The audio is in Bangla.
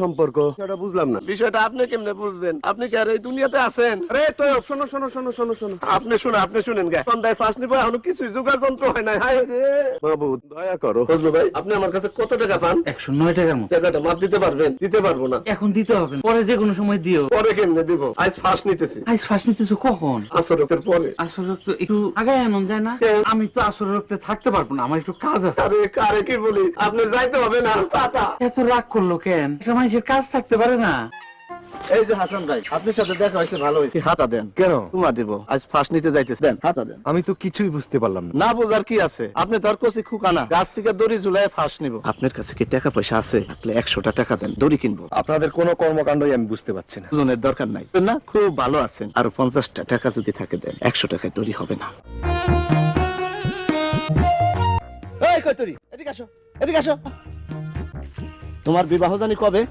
সম্পর্ক সেটা বুঝলাম না। বিষয়টা আপনি কেমনে বুঝবেন? আপনি কি আর এই দুনিয়াতে আছেন? আরে তো শোনো শোনো শোনো শোনো শোনো আপনি শুনেন গে। সন্ধ্যায় ফাঁস নিবো, এখনো কিছুই জোগাড় যন্ত্র হয় নাই। হায় রে মাহবুব, দয়া করো। ফজলু ভাই, আপনি আমার কাছে কত টাকা পান? 109 টাকার মতো। টাকাটা মাপ দিতে পারবেন? দিতে পারবো না। এখন দিতে হবে না, পরে যে কোনো সময় দিও। পরে কেমনে দিব? আজ ফাঁস নিতেছি। আজ ফাঁস নিতেছো কখন? আসরের পরে। আসর রক্ত একটু আগায় আনন্দ যায় না? আমি তো আসর রক্তে থাকতে পারবো না, আমার একটু কাজ আছে। আরে কারে কি বলি, আপনি যাইতে হবে না। টাটা। এত রাগ করলো কেন? একটা মানুষের কাজ থাকতে পারে না? এই যে হাসান ভাই, আপনার সাথে দেখা হয়েছে, ভালো হয়েছে। হাতা দেন। কেন? তোমা দিব। আজ ফাঁস নিতে যাইতেছে, দেন হাতা দেন। আমি তো কিছুই বুঝতে পারলাম না। না বোঝার কি আছে? আপনি ধর কষি খুকানা গাছ থেকে দড়ি ঝুলাই ফাঁস নিব। আপনার কাছে কি টাকা পয়সা আছে? থাকলে 100টা টাকা দেন, দড়ি কিনবো। আপনাদের কোনো কর্মকাণ্ডই আমি বুঝতে পারছি না। ওজনের দরকার নাই না, খুব ভালো আছেন। আরো 50টা টাকা যদি থাকে দেন, 100 টাকায় দড়ি হবে না। এই কই তরি, এদিকে আসো, এদিকে আসো। তোমার বিবাহ জানি কবে?